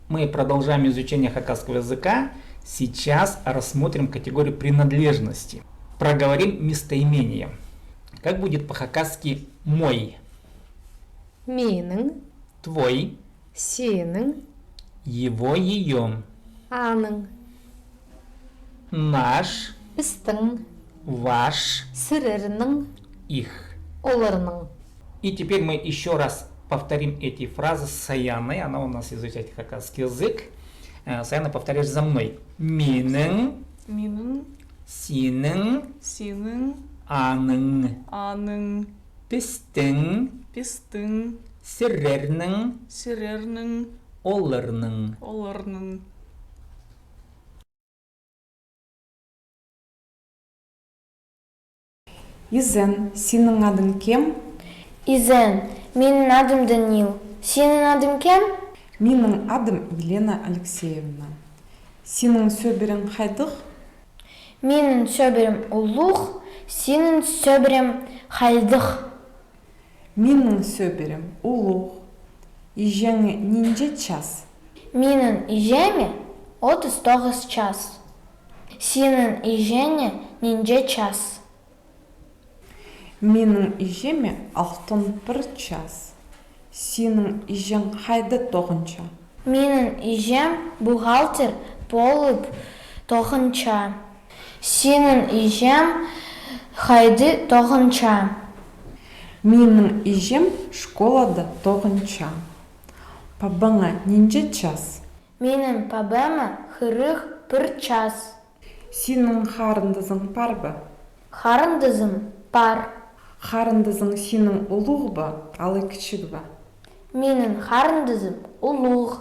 Мы продолжаем изучение хакасского языка. Сейчас рассмотрим категорию принадлежности. Проговорим местоимение. Как будет по-хакасски «мой», менің, «твой», сенің, «его», «ее», аның, «наш», біздің, «ваш», сірірінің, «их». оларының. И теперь мы еще раз повторим эти фразы с Саяной. Она у нас изучает хакасский язык. Саяна, повторяешь за мной. Миның, менің, сенің, сенің, аның, аның, біздің, біздің, сірернің, сірернің, оларның. оларның. Изен, сенің адың кем? Изен, менің адым Данил. Сенің адың кем? Менің адым Елена Алексеевна. Сенің сөбірің қайдық? Менің сөбірім ұлық, сенің сөбірім хайдық. Менің сөбірім ұлық. Ижеңі нинже час? Менің ижеме 39 час. Сенің ижене нинже час. Менің ижеме 61 час. Сенің ижең қайды тоғынша? Менің ижем бухгалтер болып тоғынша. Сенің ижем хайды тоғынша. Менің ижем школада тоғынша. Пабаңа нинже час? Менің пабама 41 час. Сенің қарындызың бар ба? Қарындызым бар. Қарындызың сенің ұлық ба, алы кішік ба? Менің қарындызым ұлық.